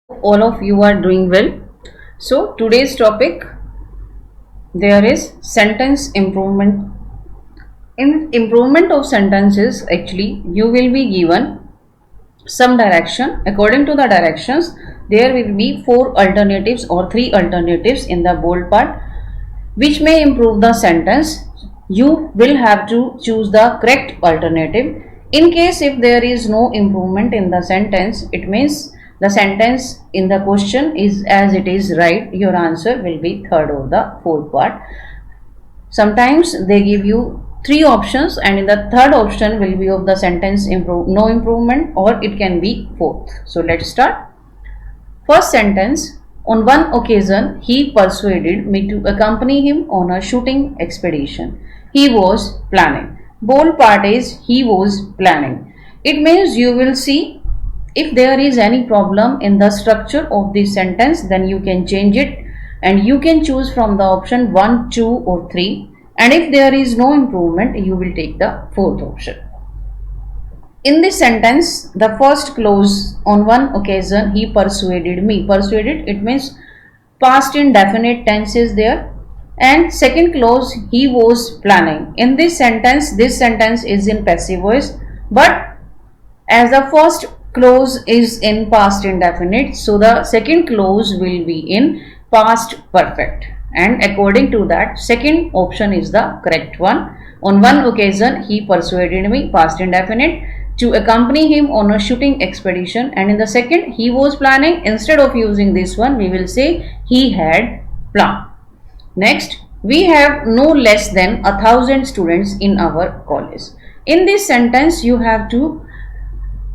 All of you are doing well. So today's topic, there is sentence improvement. In improvement of sentences, actually you will be given some direction. According to the directions, there will be four alternatives or three alternatives in the bold part which may improve the sentence. You will have to choose the correct alternative. In case if there is no improvement in the sentence, it means the sentence in the question is as it is right. Your answer will be third or the fourth part. Sometimes they give you three options, and in the third option will be of the sentence no improvement, or it can be fourth. So let's start. First sentence. On one occasion, he persuaded me to accompany him on a shooting expedition. He was planning. Bold part is he was planning. It means you will see if there is any problem in the structure of this sentence, then you can change it and you can choose from the option 1, 2 or 3. And if there is no improvement, you will take the fourth option. In this sentence, the first clause, on one occasion he persuaded me. Persuaded, it means past indefinite tense is there. And second clause, he was planning. In this sentence is in passive voice, but as the first clause is in past indefinite, so the second clause will be in past perfect, and according to that, second option is the correct one. On one occasion he persuaded me, past indefinite, to accompany him on a shooting expedition, and in the second, he was planning. Instead of using this one, we will say he had planned. Next, we have no less than 1,000 students in our college. In this sentence, you have to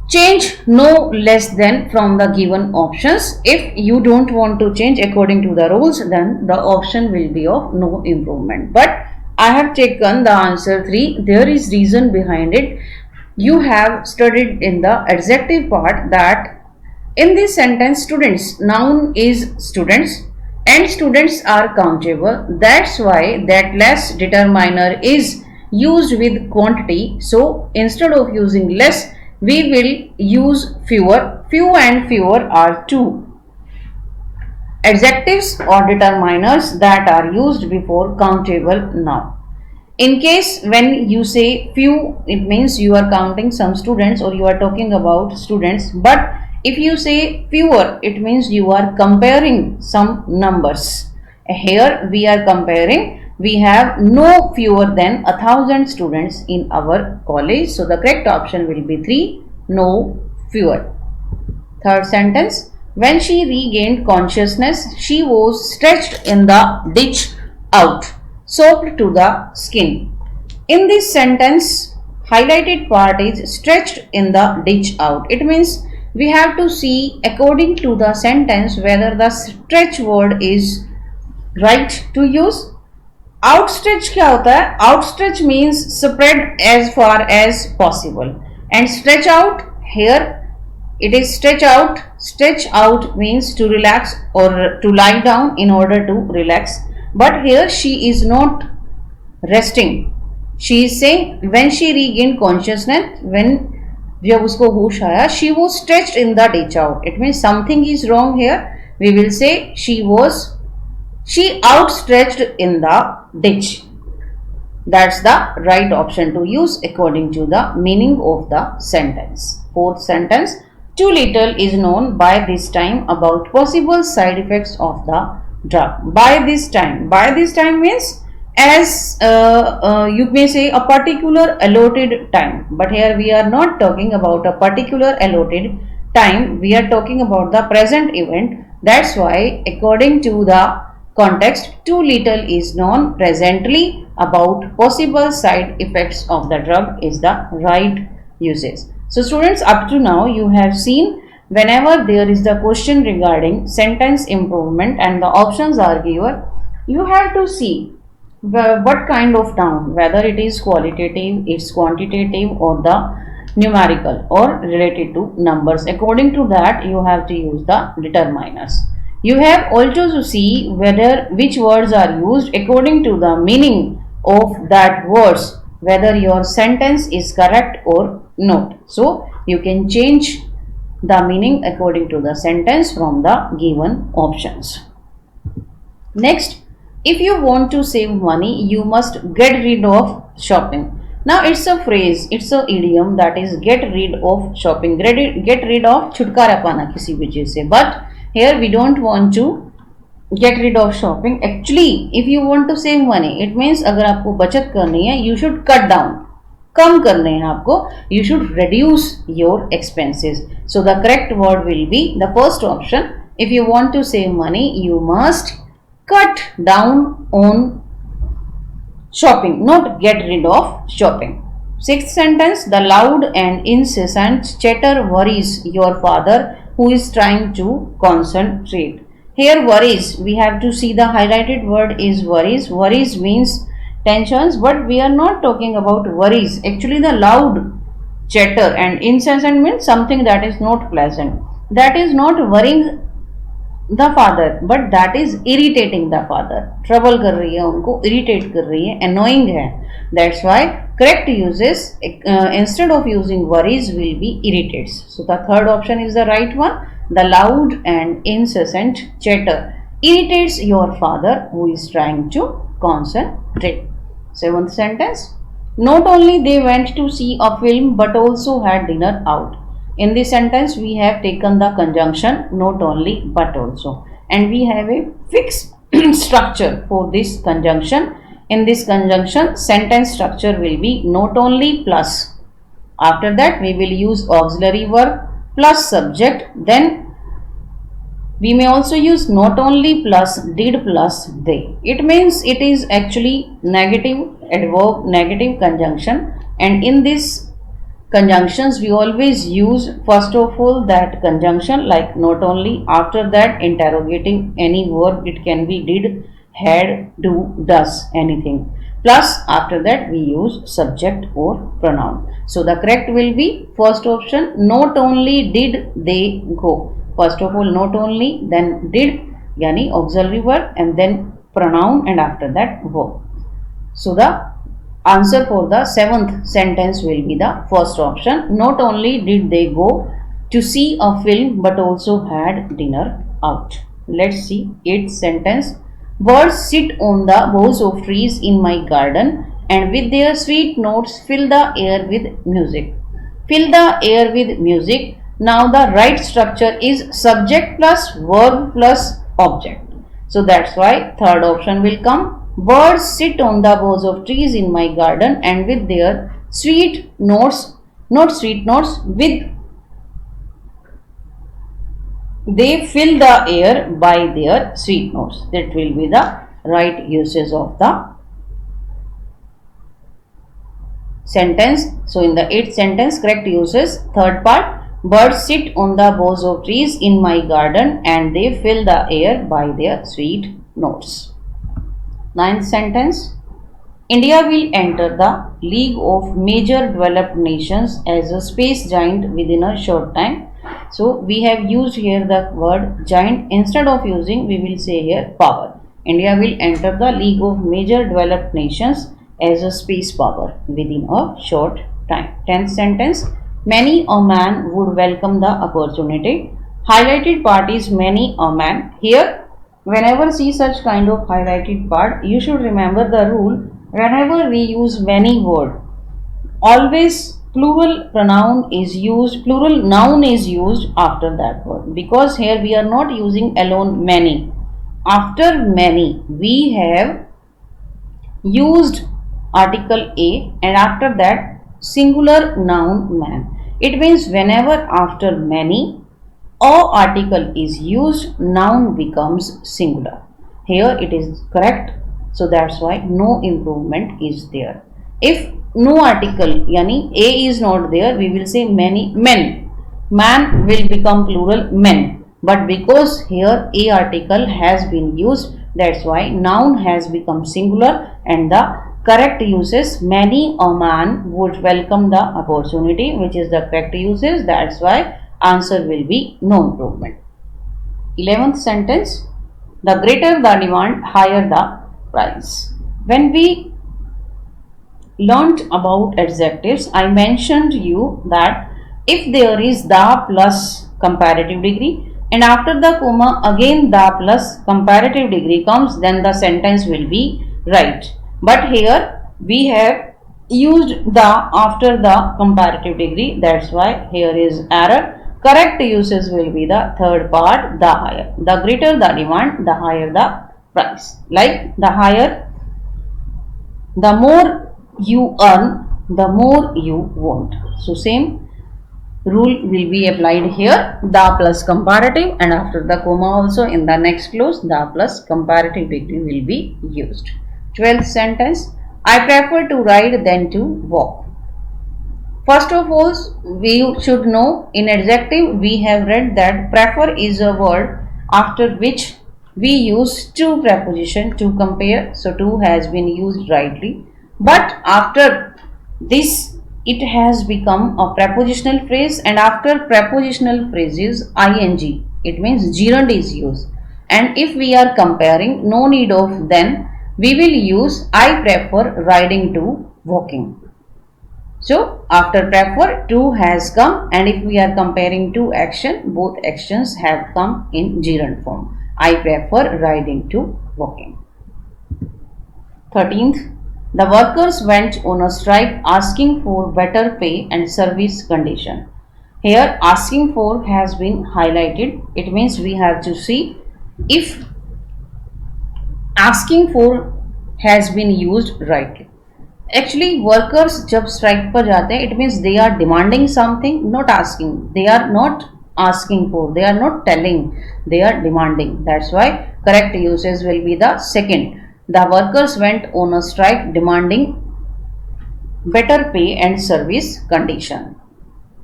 change no less than from the given options. If you don't want to change according to the rules, then the option will be of no improvement. But I have taken the answer 3. There is reason behind it. You have studied in the adjective part that in this sentence, students, noun is students and students are countable. That's why that less determiner is used with quantity. So instead of using less, we will use fewer. Few and fewer are two adjectives or determiners that are used before countable noun. In case when you say few, it means you are counting some students or you are talking about students. But if you say fewer, it means you are comparing some numbers. Here we are comparing. We have no fewer than 1,000 students in our college. So the correct option will be 3, no fewer. Third sentence. When she regained consciousness, she was stretched in the ditch out, soaked to the skin. In this sentence, highlighted part is stretched in the ditch out. It means we have to see according to the sentence whether the stretch word is right to use. Outstretch क्या होता है? Outstretch means spread as far as possible, and stretch out, here it is stretch out. Stretch out means to relax or to lie down in order to relax. But here she is not resting. She is saying when she regained consciousness, when जब उसको होश आया, she was stretched in the ditch out. It means something is wrong here. We will say she outstretched in the ditch. That's the right option to use according to the meaning of the sentence. Fourth sentence. Too little is known by this time about possible side effects of the drug. By this time means as you may say a particular allotted time, but here we are not talking about a particular allotted time, we are talking about the present event. That's why according to the context, too little is known presently about possible side effects of the drug is the right usage. So students, up to now you have seen whenever there is the question regarding sentence improvement and the options are given, you have to see what kind of noun, whether it is qualitative, it's quantitative or the numerical or related to numbers. According to that, you have to use the determiners. You have also to see whether which words are used according to the meaning of that words, whether your sentence is correct or not. So you can change the meaning according to the sentence from the given options. Next, if you want to save money, you must get rid of shopping. Now it's a phrase, it's a idiom, that is get rid of shopping. Get rid of छुटकारा पाना किसी भी चीज से. But here we don't want to get rid of shopping. Actually, if you want to save money, it means अगर आपको बचत करनी है, you should cut down. कम करने हैं आपको. You should reduce your expenses. So the correct word will be the first option. If you want to save money, you must cut down on shopping, not get rid of shopping. Sixth sentence, the loud and incessant chatter worries your father who is trying to concentrate. Here worries, we have to see the highlighted word is worries. Worries means tensions, but we are not talking about worries. Actually, the loud chatter and incessant means something that is not pleasant. That is not worrying the father, but that is irritating the father. Trouble कर रही है उनको, irritate कर रही है, annoying है. That's why correct uses instead of using worries will be irritates. So the third option is the right one. The loud and incessant chatter irritates your father who is trying to concentrate. Seventh sentence. Not only they went to see a film but also had dinner out. In this sentence, we have taken the conjunction not only but also, and we have a fixed structure for this conjunction. In this conjunction, sentence structure will be not only plus. After that, we will use auxiliary verb plus subject. Then we may also use not only plus did plus they. It means it is actually negative adverb, negative conjunction, and in this conjunctions we always use first of all that conjunction like not only, after that interrogating any verb, it can be did, had, do, does, anything, plus after that we use subject or pronoun. So the correct will be first option, not only did they go. First of all not only, then did yani auxiliary verb, and then pronoun, and after that verb. So the answer for the seventh sentence will be the first option. Not only did they go to see a film but also had dinner out. Let's see eighth sentence. Birds sit on the boughs of trees in my garden and with their sweet notes fill the air with music. Fill the air with music. Now the right structure is subject plus verb plus object. So that's why third option will come. Birds sit on the boughs of trees in my garden and with their sweet notes, not sweet notes, with they fill the air by their sweet notes. That will be the right usage of the sentence. So in the eighth sentence, correct uses third part. Birds sit on the boughs of trees in my garden and they fill the air by their sweet notes. Ninth sentence. India will enter the League of Major Developed Nations as a space giant within a short time. So we have used here the word giant. Instead of using, we will say here power. India will enter the League of Major Developed Nations as a space power within a short time. Tenth sentence. Many a man would welcome the opportunity. Highlighted part is many a man. Here, whenever see such kind of highlighted part, you should remember the rule. Whenever we use many word, always plural pronoun is used, plural noun is used after that word, because here we are not using alone many. After many, we have used article a, and after that singular noun man. It means whenever after many or article is used, noun becomes singular. Here it is correct, so that's why no improvement is there. If no article yani a is not there, we will say many men. Man will become plural men, but because here a article has been used, that's why noun has become singular, and the correct uses many a man would welcome the opportunity, which is the correct uses. That's why answer will be no improvement. 11th sentence. The greater the demand, higher the price. When we learnt about adjectives, I mentioned you that if there is the plus comparative degree, and after the comma again the plus comparative degree comes, then the sentence will be right. But here we have used the after the comparative degree, that's why here is error. Correct uses will be the third part, the higher. The greater the demand, the higher the price. Like the higher, the more you earn, the more you want. So same rule will be applied here, the plus comparative, and after the comma also in the next clause the plus comparative degree will be used. 12th sentence, I prefer to ride than to walk. First of all, we should know in adjective we have read that prefer is a word after which we use to preposition to compare. So to has been used rightly. But after this it has become a prepositional phrase, and after prepositional phrases ing, it means gerund is used. And if we are comparing, no need of then, we will use I prefer riding to walking. So after prefer, to has come, and if we are comparing two action, both actions have come in gerund form. I prefer riding to walking. 13th, the workers went on a strike asking for better pay and service condition. Here asking for has been highlighted. It means we have to see if asking for has been used rightly. Actually workers जब strike पर जाते हैं, it means they are demanding something, not asking. They are not asking for, they are not telling, they are demanding. That's why correct usage will be the second. The workers went on a strike demanding better pay and service condition.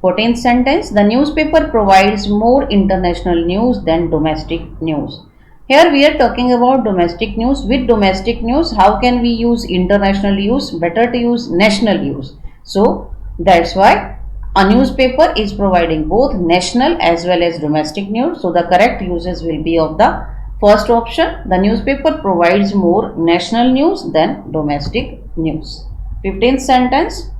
14th sentence, the newspaper provides more international news than domestic news. Here we are talking about domestic news. With domestic news, how can we use international news? Better to use national news. So that's why a newspaper is providing both national as well as domestic news. So the correct uses will be of the first option. The newspaper provides more national news than domestic news. 15th sentence,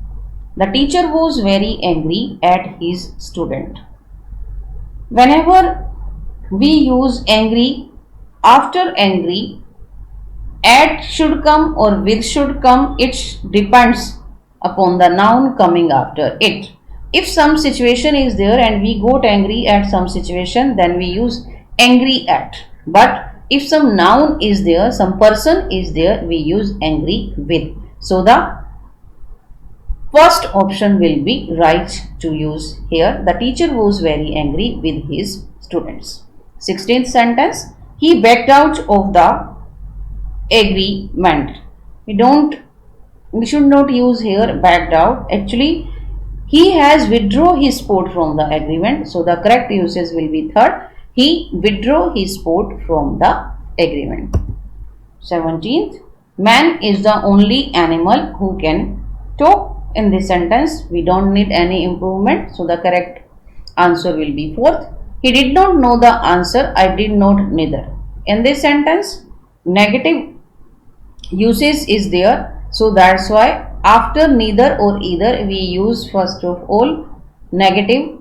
the teacher was very angry at his student. Whenever we use angry, after angry, at should come or with should come, it depends upon the noun coming after it. If some situation is there and we got angry at some situation, then we use angry at. But if some noun is there, some person is there, we use angry with. So the first option will be right to use here. The teacher was very angry with his students. 16th sentence, he backed out of the agreement. We should not use here backed out. Actually, he has withdraw his support from the agreement. So the correct usage will be third. He withdraw his support from the agreement. 17th, man is the only animal who can talk. In this sentence, we don't need any improvement. So the correct answer will be fourth. He did not know the answer. I did not neither. In this sentence, negative usage is there. So that's why after neither or either, we use first of all negative.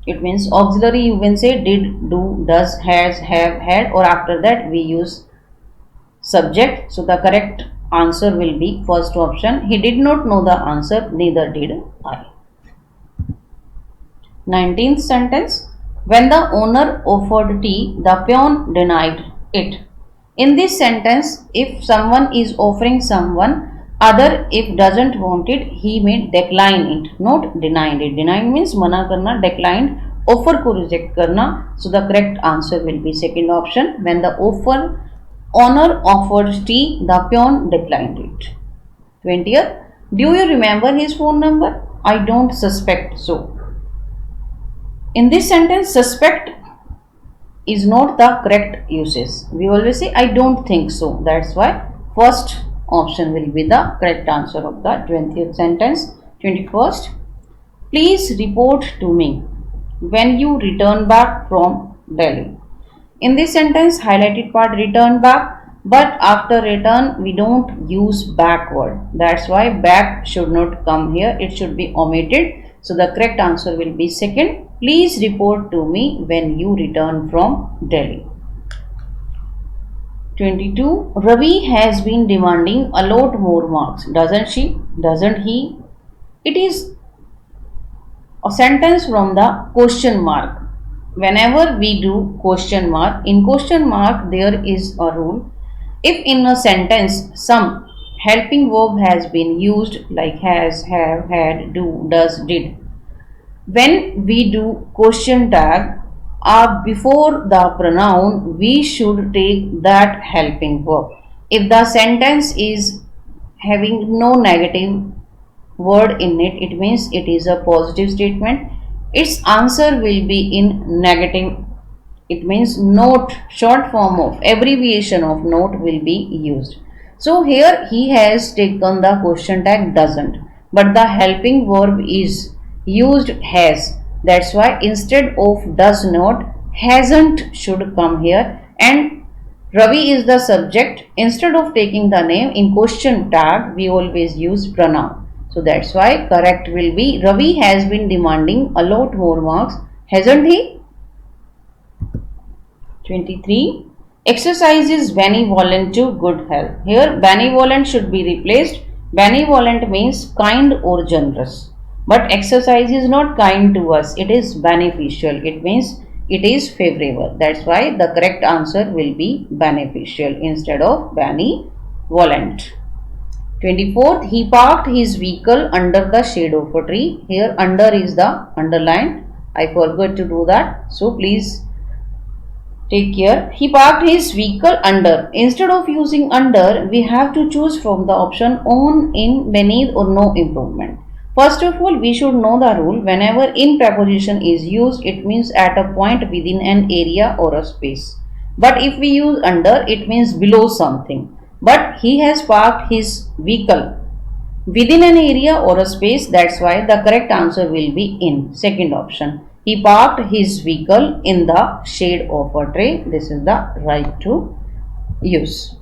It means auxiliary, you can say did, do, does, has, have, had, or after that we use subject. So the correct answer will be first option. He did not know the answer, neither did I. 19th sentence, when the owner offered tea, the peon denied it. In this sentence, if someone is offering someone other, if doesn't want it, he may decline it, not denied it. Denied means mana karna, declined, offer ko reject karna. So the correct answer will be second option. When the owner offered tea, the peon declined it. 20th, do you remember his phone number? I don't suspect so. In this sentence, suspect is not the correct usage. We always say I don't think so. That's why first option will be the correct answer of the 20th sentence. 21st, please report to me when you return back from Delhi. In this sentence, highlighted part return back, but after return we don't use back word. That's why back should not come here. It should be omitted. So the correct answer will be second. Please report to me when you return from Delhi. 22. Ravi has been demanding a lot more marks. Doesn't she? Doesn't he? It is a sentence from the question mark. Whenever we do question mark, in question mark there is a rule. If in a sentence some helping verb has been used like has, have, had, do, does, did, when we do question tag before the pronoun, we should take that helping verb. If the sentence is having no negative word in it, it means it is a positive statement. Its answer will be in negative. It means note, short form of abbreviation of note will be used. So here he has taken the question tag doesn't, but the helping verb is used has. That's why instead of does not, hasn't should come here, and Ravi is the subject. Instead of taking the name in question tag, we always use pronoun. So that's why correct will be Ravi has been demanding a lot more marks, hasn't he? 23. Exercise is benevolent to good health. Here benevolent should be replaced. Benevolent means kind or generous. But exercise is not kind to us. It is beneficial. It means it is favorable. That's why the correct answer will be beneficial instead of benevolent. 24th, he parked his vehicle under the shade of a tree. Here under is the underline. I forgot to do that. So please take care. He parked his vehicle under. Instead of using under, we have to choose from the option on, in, beneath or no improvement. First of all, we should know the rule. Whenever in preposition is used, it means at a point within an area or a space. But if we use under, it means below something. But he has parked his vehicle within an area or a space. That's why the correct answer will be in. Second option. He parked his vehicle in the shade of a tree. This is the right to use.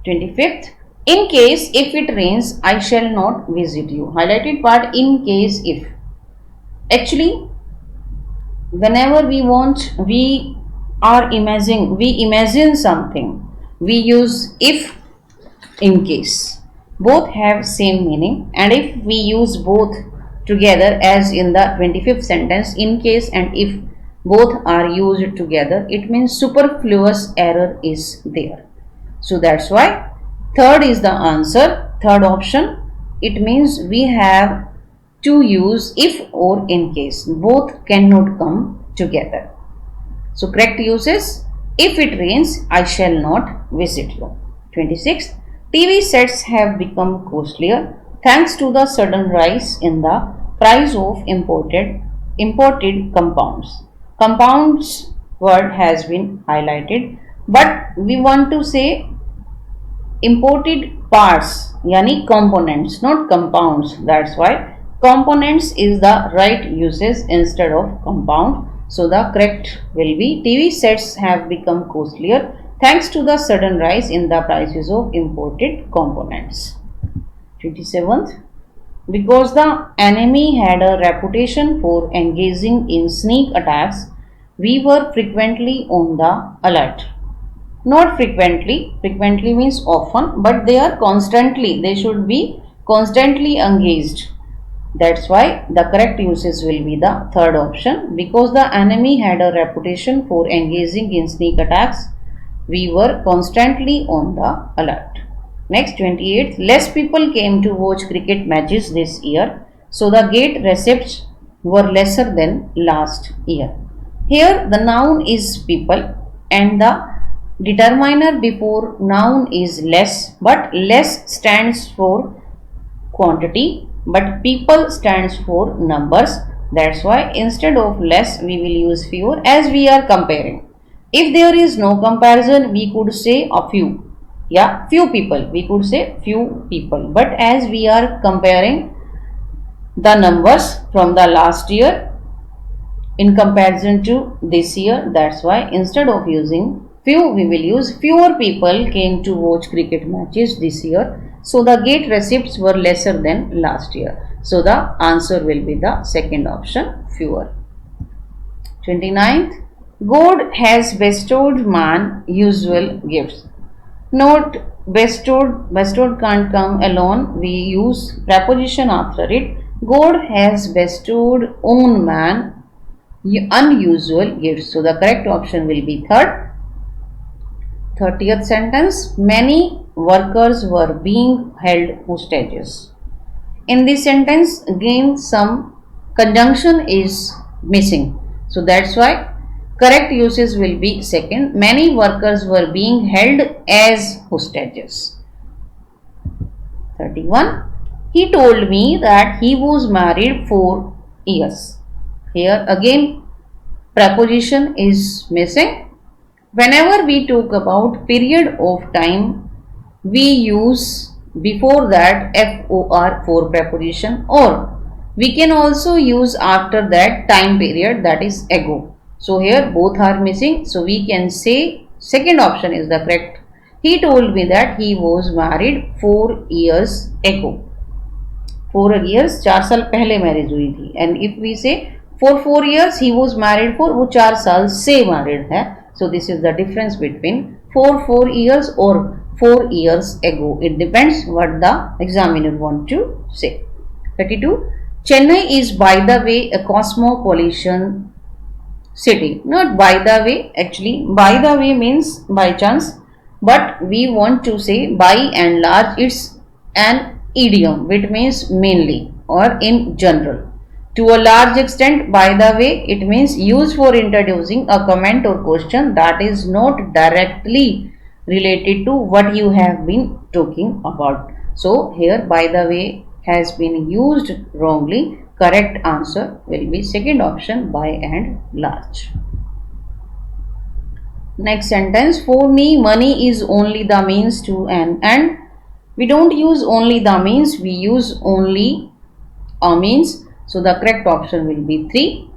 25th. In case if it rains, I shall not visit you. Highlighted part in case if. Actually, whenever we want, we imagine something. We use if in case. Both have same meaning, and if we use both together as in the 25th sentence, in case and if both are used together, it means superfluous error is there. So that's why third is the answer, third option. It means we have to use if or in case. Both cannot come together. So correct use is if it rains, I shall not visit you. 26th. TV sets have become costlier thanks to the sudden rise in the price of imported compounds. Compounds word has been highlighted, but we want to say imported parts, yani components, not compounds. That's why components is the right usage instead of compound. So the correct will be TV sets have become costlier thanks to the sudden rise in the prices of imported components. 27th. Because the enemy had a reputation for engaging in sneak attacks, we were frequently on the alert. Not frequently, frequently means often, but they should be constantly engaged. That's why the correct usage will be the third option. Because the enemy had a reputation for engaging in sneak attacks, we were constantly on the alert. Next, 28th. Less people came to watch cricket matches this year, so the gate receipts were lesser than last year. Here the noun is people and the determiner before noun is less, but less stands for quantity, but people stands for numbers. That's why instead of less we will use fewer as we are comparing. If there is no comparison, we could say a few. Yeah, few people. We could say few people. But as we are comparing the numbers from the last year in comparison to this year, that's why instead of using few, we will use fewer people came to watch cricket matches this year. So the gate receipts were lesser than last year. So the answer will be the second option, fewer. 29th, God has bestowed man usual gifts. Note, bestowed can't come alone. We use preposition after it. God has bestowed on man unusual gifts. So the correct option will be third. 30th sentence, many workers were being held hostages. In this sentence, again some conjunction is missing. So that's why correct usage will be second. Many workers were being held as hostages. 31. He told me that he was married 4 years. Here again preposition is missing. Whenever we talk about period of time, we use before that for preposition, or we can also use after that time period, that is ago. So here both are missing. So we can say second option is the correct. He told me that he was married 4 years ago. 4 years 4 साल पहले marriage हुई थी. And if we say for 4 years he was married for, वो 4 साल से married है. So this is the difference between 4 years or 4 years ago. It depends what the examiner want to say. 32. Chennai is, by the way, a cosmopolitan city. Not by the way, actually by the way means by chance, but we want to say by and large. It's an idiom which means mainly or in general. To a large extent, by the way, it means used for introducing a comment or question that is not directly related to what you have been talking about. So here by the way has been used wrongly. Correct answer will be second option, by and large. Next sentence, for me money is only the means to an end. We don't use only the means, we use only a means. So the correct option will be 3.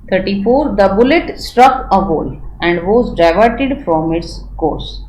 34. The bullet struck a wall and was diverted from its course.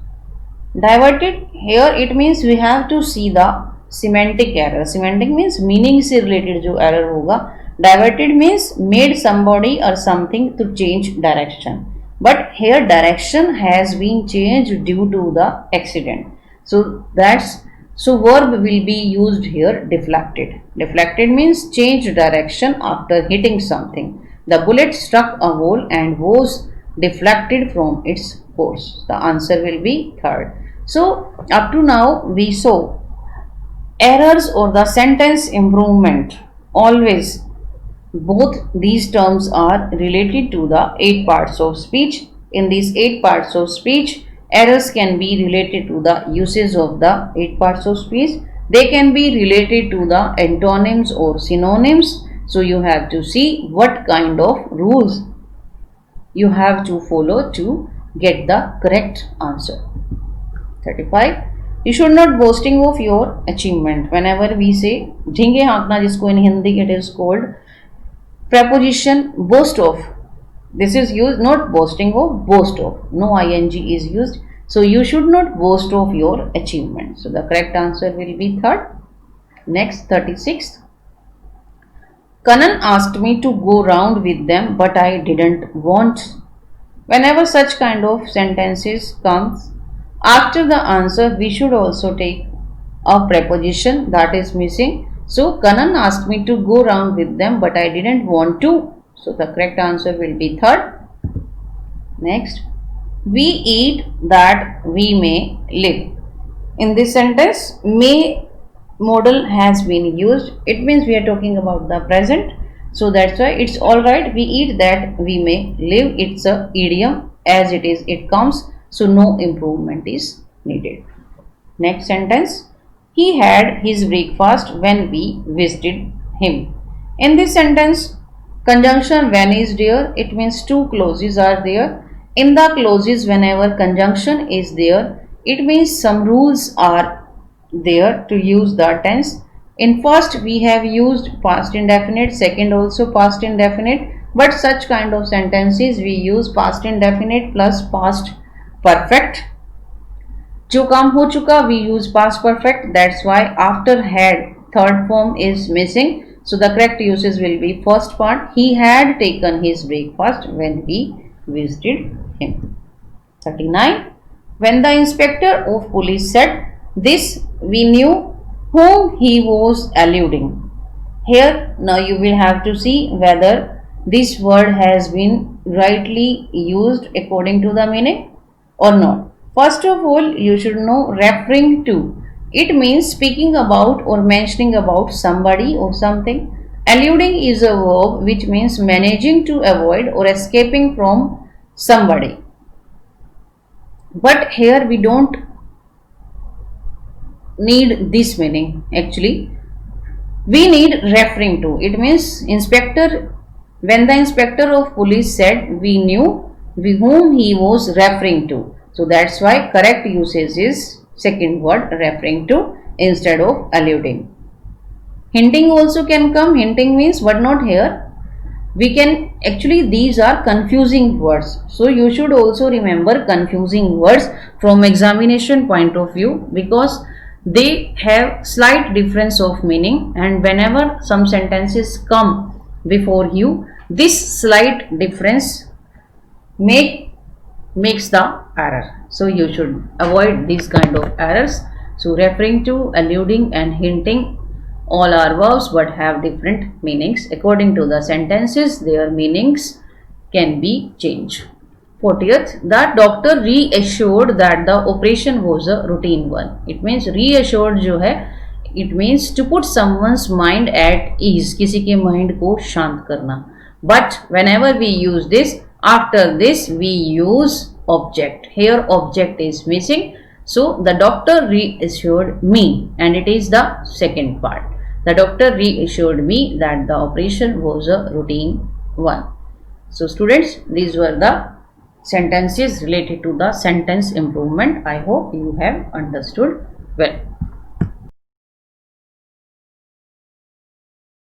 Diverted, here it means we have to see the semantic error. Semantic means meaning से related जो error होगा. Diverted means made somebody or something to change direction. But here direction has been changed due to the accident. So verb will be used here, deflected. Deflected means change direction after hitting something. The bullet struck a wall and was deflected from its course. The answer will be third. So up to now we saw errors or the sentence improvement. Always both these terms are related to the 8 parts of speech. In these 8 parts of speech, errors can be related to the usage of the 8 parts of speech. They can be related to the antonyms or synonyms. So you have to see what kind of rules you have to follow to get the correct answer. 35. You should not boasting of your achievement. Whenever we say झींगे हाँकना, जिसको in Hindi it is called preposition boast of. This is used not boasting of, boast of. No ing is used. So you should not boast of your achievement. So the correct answer will be third. Next, 36. Kanan asked me to go round with them, but I didn't want. Whenever such kind of sentences comes after the answer, we should also take a preposition that is missing. So Kanan asked me to go round with them, but I didn't want to. So the correct answer will be third. Next, we eat that we may live. In this sentence, may modal has been used. It means we are talking about the present. So that's why it's alright. We eat that we may live. It's a idiom, as it is, it comes. So no improvement is needed. Next sentence, he had his breakfast when we visited him. In this sentence, conjunction when is there. It means two clauses are there. In the clauses, whenever conjunction is there, it means some rules are there to use the tense. In first, we have used past indefinite, second also past indefinite, but such kind of sentences we use past indefinite plus past perfect. जो काम हो चुका we use past perfect. That's why after had third form is missing. So the correct uses will be first part, he had taken his breakfast when we visited him. 39. When the inspector of police said this, we knew whom he was alluding. Here now you will have to see whether this word has been rightly used according to the meaning or not. First of all, you should know referring to. It means speaking about or mentioning about somebody or something. Alluding is a verb which means managing to avoid or escaping from somebody. But here we don't need this meaning actually. We need referring to. It means inspector, when the inspector of police said, we knew whom he was referring to. So that's why correct usage is second word, referring to instead of alluding. Hinting also can come. Hinting means, but not here. We can actually, these are confusing words. So you should also remember confusing words from examination point of view, because they have slight difference of meaning, and whenever some sentences come before you, this slight difference makes the error. So you should avoid these kind of errors. So referring to, alluding and hinting, all are verbs but have different meanings. According to the sentences, their meanings can be changed. 40th, the doctor reassured that the operation was a routine one. It means reassured जो है, it means to put someone's mind at ease, किसी के mind को शांत करना. But whenever we use this, after this we use object. Here object is missing. So the doctor reassured me, and it is the second part. The doctor reassured me that the operation was a routine one. So students, these were the sentences related to the sentence improvement. I hope you have understood well.